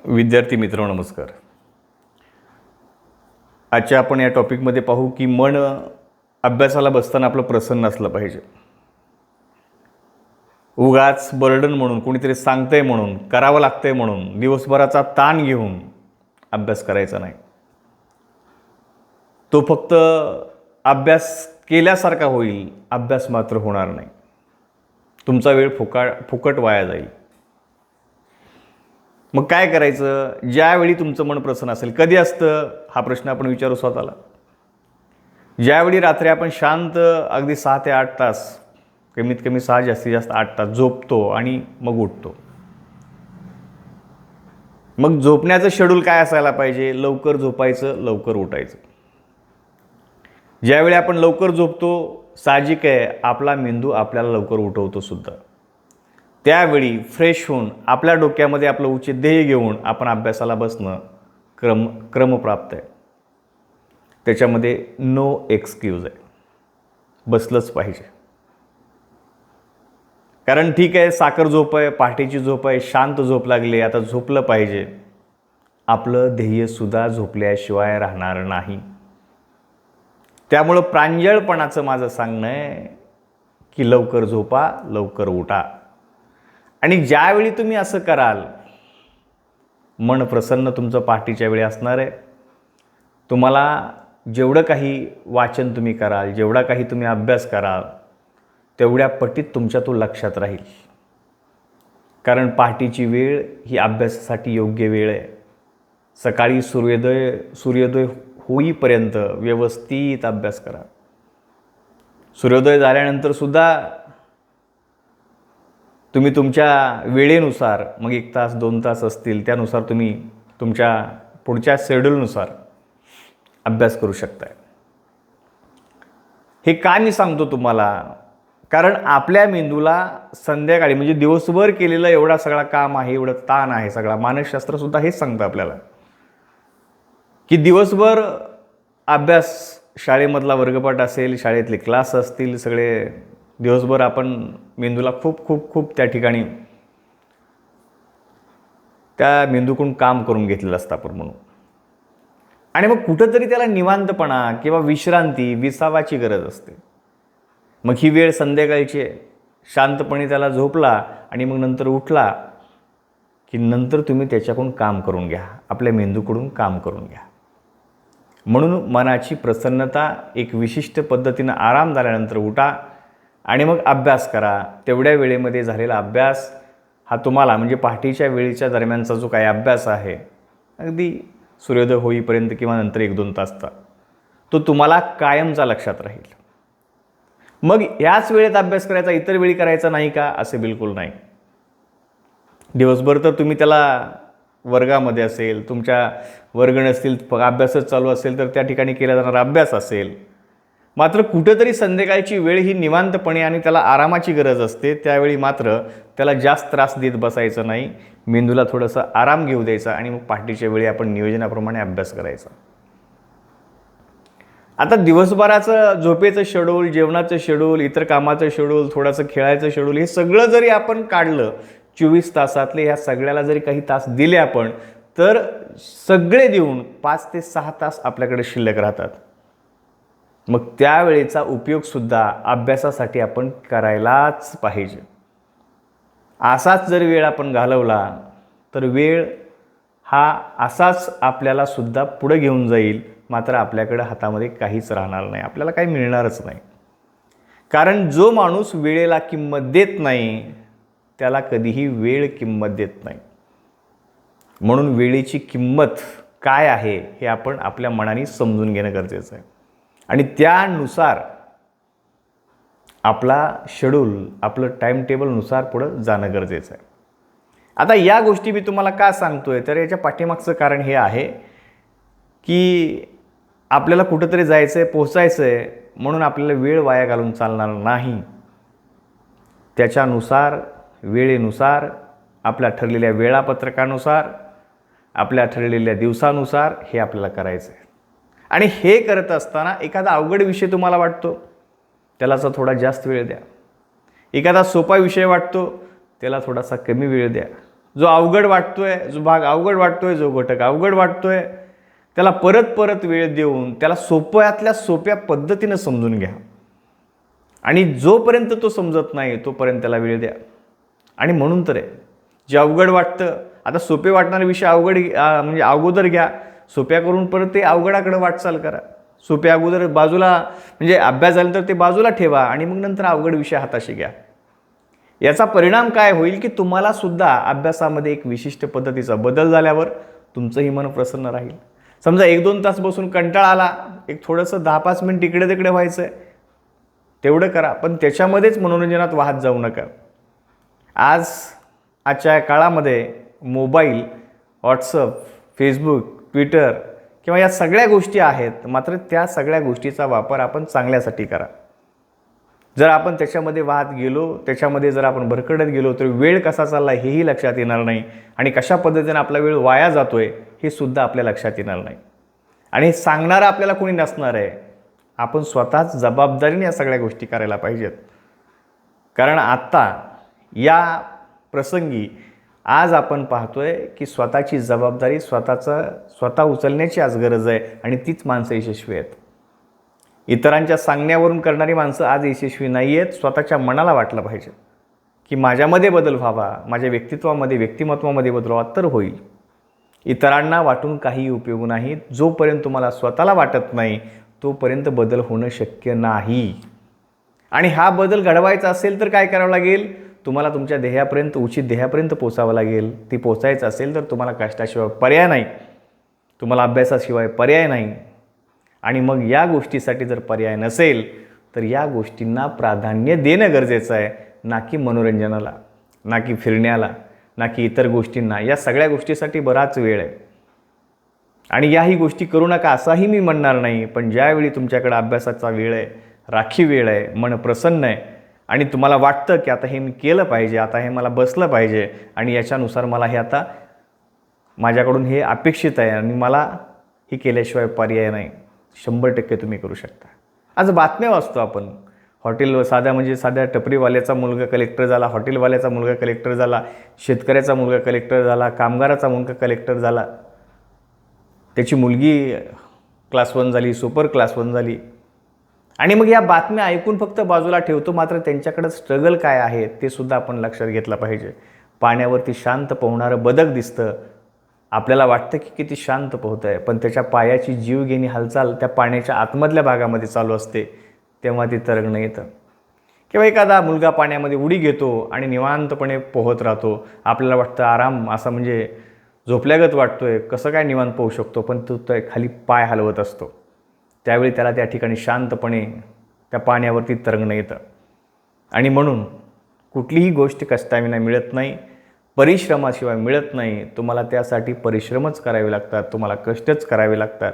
विद्यार्थी मित्र नमस्कार. आजच्या आपण या टॉपिकमध्ये पाहू की मन अभ्यासाला बसताना आपलं प्रसन्न असलं पाहिजे. उगाच बर्डन म्हणून कोणीतरी सांगतंय म्हणून करावं लागतंय म्हणून दिवसभराचा ताण घेऊन अभ्यास करायचा नाही. तो फक्त अभ्यास केल्यासारखा होईल, अभ्यास मात्र होणार नाही. तुमचा वेळ फुकट वाया जाईल. मग काय करायचं? ज्यावेळी तुमचं मन प्रसन्न असेल, कधी असतं हा प्रश्न आपण विचारू स्वतःला. ज्यावेळी रात्री आपण शांत अगदी 6 ते 8 तास, कमीत कमी 6 जास्तीत जास्त 8 तास झोपतो आणि मग उठतो. मग झोपण्याचं शेड्यूल काय असायला पाहिजे? लवकर झोपायचं, लवकर उठायचं. ज्यावेळी आपण लवकर झोपतो, साहजिक आहे आपला मेंदू आपल्याला लवकर उठवतो सुद्धा. त्यावेळी फ्रेश होऊन आपल्या डोक्यामध्ये आपलं उचित ध्येय घेऊन आपण अभ्यासाला बसणं क्रमप्राप्त आहे. त्याच्यामध्ये नो एक्सक्यूज आहे, बसलंच पाहिजे. कारण ठीक आहे, साखर झोप आहे, पहाटेची झोप आहे, शांत झोप लागली, आता झोपलं पाहिजे. आपलं ध्येयसुद्धा झोपल्याशिवाय राहणार नाही. त्यामुळं प्रांजळपणाचं माझं सांगणं आहे की लवकर झोपा, लवकर उठा. आणि ज्यावेळी तुम्ही असं कराल, मन प्रसन्न तुमचं पहाटेच्या वेळी असणार आहे. तुम्हाला जेवढं काही वाचन तुम्ही कराल, जेवढा काही तुम्ही अभ्यास कराल, तेवढ्या पटीत तुमच्या तो लक्षात राहील. कारण पहाटेची वेळ ही अभ्यासासाठी योग्य वेळ आहे. सकाळी सूर्योदय होईपर्यंत व्यवस्थित अभ्यास करा. सूर्योदय झाल्यानंतर सुद्धा तुम्ही तुमच्या वेळेनुसार, मग 1 तास 2 तास असतील, त्यानुसार तुम्ही तुमच्या पुढच्या शेड्यूलनुसार अभ्यास करू शकताय. हे का मी सांगतो तुम्हाला? कारण आपल्या मेंदूला संध्याकाळी म्हणजे दिवसभर केलेलं एवढा सगळा काम आहे, एवढं ताण आहे सगळा. मानसशास्त्रसुद्धा हेच सांगतं आपल्याला की दिवसभर अभ्यास, शाळेमधला वर्गपाठ असेल, शाळेतले क्लास असतील, सगळे दिवसभर आपण मेंदूला खूप त्या ठिकाणी त्या मेंदूकडून काम करून घेतलेलं असतं आपण म्हणून. आणि मग कुठंतरी त्याला निवांतपणा किंवा विश्रांती, विसावाची गरज असते. मग ही वेळ संध्याकाळची आहे. शांतपणे त्याला झोपला आणि मग नंतर उठला की नंतर तुम्ही त्याच्याकडून काम करून घ्या, आपल्या मेंदूकडून काम करून घ्या. म्हणून मनाची प्रसन्नता, एक विशिष्ट पद्धतीनं आराम झाल्यानंतर उठा आणि मग अभ्यास करा. तेवढ्या वेळेमध्ये झालेला अभ्यास हा तुम्हाला म्हणजे पहाटेच्या वेळेच्या दरम्यानचा जो काही अभ्यास आहे, अगदी सूर्योदय होईपर्यंत किंवा नंतर 1-2 तासचा, तो तुम्हाला कायमचा लक्षात राहील. मग याच वेळेत अभ्यास करायचा, इतर वेळी करायचा नाही का? असे बिलकुल नाही. दिवसभर तर तुम्ही त्याला वर्गामध्ये असेल, तुमच्या वर्ग नसतील, अभ्यासच चालू असेल तर त्या ठिकाणी केला जाणारा अभ्यास असेल. मात्र कुठंतरी संध्याकाळची वेळ ही निवांतपणे आणि त्याला आरामाची गरज असते. त्यावेळी मात्र त्याला जास्त त्रास देत बसायचं नाही. मेंदूला थोडंसं आराम घेऊ द्यायचा आणि मग पहाटेच्या वेळी आपण नियोजनाप्रमाणे अभ्यास करायचा. आता दिवसभराचं झोपेचं शेड्यूल, जेवणाचं शेड्यूल, इतर कामाचं शेड्यूल, थोडंसं खेळायचं शेड्यूल, हे सगळं जरी आपण काढलं, 24 तासातले ह्या सगळ्याला जरी काही तास दिले आपण, तर सगळे देऊन 5 ते 6 तास आपल्याकडे शिल्लक राहतात. मग त्यावेळेचा उपयोगसुद्धा अभ्यासासाठी आपण करायलाच पाहिजे. असाच जर वेळ आपण घालवला तर वेळ हा असाच आपल्याला सुद्धा पुढे घेऊन जाईल. मात्र आपल्याकडे हातामध्ये काहीच राहणार नाही, आपल्याला काही मिळणारच नाही. कारण जो माणूस वेळेला किंमत देत नाही, त्याला कधीही वेळ किंमत देत नाही. म्हणून वेळेची किंमत काय आहे हे आपण आपल्या मनाने समजून घेणं गरजेचं आहे. आणि त्यानुसार आपला शेड्यूल, आपलं टाईम टेबलनुसार पुढं जाणं गरजेचं आहे. आता या गोष्टी मी तुम्हाला का सांगतोय, तर याच्या पाठीमागचं कारण हे आहे की आपल्याला कुठंतरी जायचं आहे, पोचायचं आहे, म्हणून आपल्याला वेळ वाया घालून चालणार नाही. त्याच्यानुसार, वेळेनुसार, आपल्या ठरलेल्या वेळापत्रकानुसार, आपल्या ठरलेल्या दिवसानुसार हे आपल्याला करायचं आहे. आणि हे करत असताना एखादा अवघड विषय तुम्हाला वाटतो, त्यालाचा थोडा जास्त वेळ द्या. एखादा सोपा विषय वाटतो, त्याला थोडासा कमी वेळ द्या. जो अवघड वाटतोय, जो भाग अवघड वाटतोय, जो घटक अवघड वाटतोय, त्याला परत परत वेळ देऊन त्याला सोप्यातल्या सोप्या पद्धतीनं समजून घ्या. आणि जोपर्यंत तो समजत नाही तोपर्यंत त्याला वेळ द्या. आणि म्हणून तर आहे, जे अवघड वाटतं, आता सोपे वाटणारे विषय म्हणजे अगोदर घ्या, सोप्या करून परत ते अवघडाकडे वाटचाल करा. सोप्या अगोदर बाजूला, म्हणजे अभ्यास झाला तर ते बाजूला ठेवा आणि मग नंतर अवघड विषय हाताशी घ्या. याचा परिणाम काय होईल की तुम्हाला सुद्धा अभ्यासामध्ये एक विशिष्ट पद्धतीचा बदल झाल्यावर तुमचंही मन प्रसन्न राहील. समजा 1-2 तास बसून कंटाळा आला, एक थोडंसं 10-5 मिनिट इकडे तिकडे व्हायचं आहे, तेवढं करा, पण त्याच्यामध्येच मनोरंजनात वाहत जाऊ नका. आजच्या काळामध्ये मोबाईल, व्हॉट्सअप, फेसबुक, ट्विटर किंवा या सगळ्या गोष्टी आहेत, मात्र त्या सगळ्या गोष्टीचा वापर आपण चांगल्यासाठी करा. जर आपण त्याच्यामध्ये वाहत गेलो, त्याच्यामध्ये जर आपण भरकटत गेलो तर वेळ कसा चालला हेही लक्षात येणार नाही आणि कशा पद्धतीने आपला वेळ वाया जातोय हे सुद्धा आपल्या लक्षात येणार नाही. आणि सांगणारं आपल्याला कोणी नसणार आहे. आपण स्वतःच जबाबदारीने या सगळ्या गोष्टी करायला पाहिजेत. कारण आत्ता या प्रसंगी आज आपण पाहतोय की स्वतःची जबाबदारी स्वतः उचलण्याची आज गरज आहे आणि तीच माणसं यशस्वी आहेत. इतरांच्या सांगण्यावरून करणारी माणसं आज यशस्वी नाही आहेत. स्वतःच्या मनाला वाटलं पाहिजे की माझ्यामध्ये बदल व्हावा, माझ्या व्यक्तिमत्वामध्ये बदल व्हावा तर होईल. इतरांना वाटून काही उपयोग नाही. जोपर्यंत तुम्हाला स्वतःला वाटत नाही तोपर्यंत बदल होणं शक्य नाही. आणि हा बदल घडवायचा असेल तर काय करावं लागेल? तुम्हाला तुमच्या उचित ध्येयापर्यंत पोचावं लागेल. ती पोचायचं असेल तर तुम्हाला कष्टाशिवाय पर्याय नाही, तुम्हाला अभ्यासाशिवाय पर्याय नाही. आणि मग या गोष्टीसाठी जर पर्याय नसेल तर या गोष्टींना प्राधान्य देणं गरजेचं आहे, ना की मनोरंजनाला, ना की फिरण्याला, ना की इतर गोष्टींना. या सगळ्या गोष्टीसाठी बराच वेळ आहे आणि याही गोष्टी करू नका असाही मी म्हणणार नाही. पण ज्यावेळी तुमच्याकडे अभ्यासाचा वेळ आहे, राखी वेळ आहे, मन प्रसन्न आहे आणि तुम्हाला वाटतं की आता हे मी केलं पाहिजे, आता हे मला बसलं पाहिजे आणि याच्यानुसार मला हे आता माझ्याकडून हे अपेक्षित आहे आणि मला हे केल्याशिवाय पर्याय नाही, 100% तुम्ही करू शकता. आज बातम्या वाचतो आपण, साध्या टपरीवाल्याचा मुलगा कलेक्टर झाला, हॉटेलवाल्याचा मुलगा कलेक्टर झाला, शेतकऱ्याचा मुलगा कलेक्टर झाला, कामगाराचा मुलगा कलेक्टर झाला, त्याची मुलगी क्लास 1 झाली, सुपर क्लास 1 झाली. आणि मग या बातम्या ऐकून फक्त बाजूला ठेवतो, मात्र त्यांच्याकडे स्ट्रगल काय आहे ते सुद्धा आपण लक्षात घेतलं पाहिजे. पाण्यावरती शांत पोहणारं बदक दिसतं, आपल्याला वाटतं की किती शांत पोहतं आहे, पण त्याच्या पायाची जीवघेणी हालचाल त्या पाण्याच्या आतमधल्या भागामध्ये चालू असते, तेव्हा ती तरंगणं येतं. किंवा एखादा मुलगा पाण्यामध्ये उडी घेतो आणि निवांतपणे पोहत राहतो, आपल्याला वाटतं आराम, असं म्हणजे झोपल्यागत वाटतोय, कसं काय निवांत पोहू शकतो, पण तो खाली पाय हलवत असतो. त्यावेळी त्याला त्या ठिकाणी शांतपणे त्या पाण्यावरती तरंगणं येतं. आणि म्हणून कुठलीही गोष्ट कष्टाविना मिळत नाही, परिश्रमाशिवाय मिळत नाही. तुम्हाला त्यासाठी परिश्रमच करावे लागतात, तुम्हाला कष्टच करावे लागतात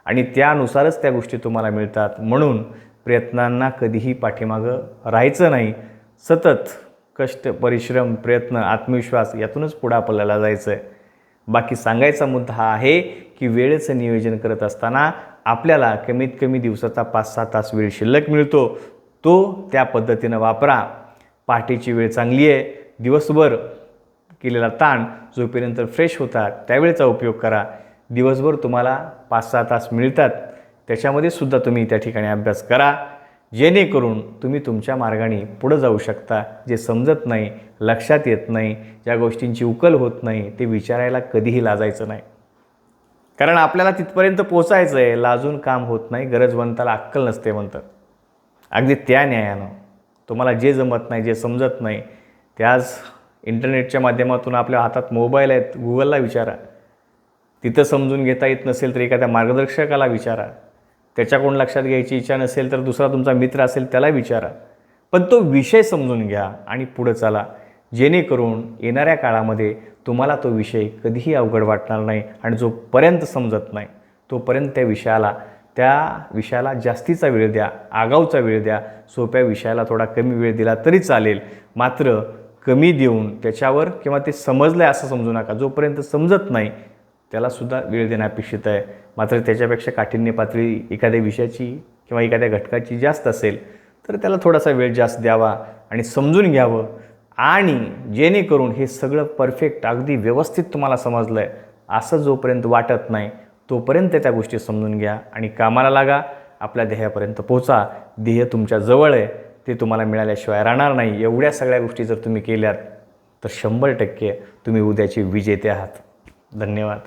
आणि त्यानुसारच त्या गोष्टी तुम्हाला मिळतात. म्हणून प्रयत्नांना कधीही पाठीमागं राहायचं नाही. सतत कष्ट, परिश्रम, प्रयत्न, आत्मविश्वास यातूनच पुढे आपल्याला जायचं आहे. बाकी सांगायचा मुद्दा हा आहे की वेळेचं नियोजन करत असताना आपल्याला कमीत कमी दिवसाचा 5-6 तास वेळ शिल्लक मिळतो, तो त्या पद्धतीनं वापरा. पहाटेची वेळ चांगली आहे, दिवसभर केलेला ताण जोपर्यंत फ्रेश होतात त्यावेळेचा उपयोग करा. दिवसभर तुम्हाला 5-6 तास मिळतात, त्याच्यामध्ये सुद्धा तुम्ही त्या ठिकाणी अभ्यास करा, जेणेकरून तुम्ही तुमच्या मार्गाने पुढे जाऊ शकता. जे समजत नाही, लक्षात येत नाही, ज्या गोष्टींची उकल होत नाही, ते विचारायला कधीही लाजायचं नाही. कारण आपल्याला तिथपर्यंत पोचायचं आहे, लाजून काम होत नाही. गरजवंताला अक्कल नसते म्हणतात. अगदी त्या न्यायानं तुम्हाला जे जमत नाही, जे समजत नाही, ते आज इंटरनेटच्या माध्यमातून आपल्या हातात मोबाईल आहेत, गुगलला विचारा. तिथं समजून घेता येत नसेल तर एखाद्या मार्गदर्शकाला विचारा. त्याच्याकडून लक्षात घ्यायची इच्छा नसेल तर दुसरा तुमचा मित्र असेल त्याला विचारा. पण तो विषय समजून घ्या आणि पुढे चाला, जेणेकरून येणाऱ्या काळामध्ये तुम्हाला तो विषय कधीही अवघड वाटणार नाही. आणि जोपर्यंत समजत नाही तोपर्यंत त्या विषयाला जास्तीचा वेळ द्या, आगाऊचा वेळ द्या. सोप्या विषयाला थोडा कमी वेळ दिला तरी चालेल, मात्र कमी देऊन त्याच्यावर किंवा ते समजलं आहे असं समजू नका. जोपर्यंत समजत नाही त्यालासुद्धा वेळ देणं अपेक्षित आहे. मात्र त्याच्यापेक्षा काठिण्य पातळी एखाद्या विषयाची किंवा एखाद्या घटकाची जास्त असेल तर त्याला थोडासा वेळ जास्त द्यावा आणि समजून घ्यावं. आणि जेणेकरून हे सगळं परफेक्ट अगदी व्यवस्थित तुम्हाला समजलं आहे असं जोपर्यंत वाटत नाही तोपर्यंत त्या गोष्टी समजून घ्या आणि कामाला लागा, आपल्या ध्येयापर्यंत पोहोचा. ध्येय तुमच्या जवळ आहे, ते तुम्हाला मिळाल्याशिवाय राहणार नाही. एवढ्या सगळ्या गोष्टी जर तुम्ही केल्यात तर 100% तुम्ही उद्याचे विजेते आहात. धन्यवाद.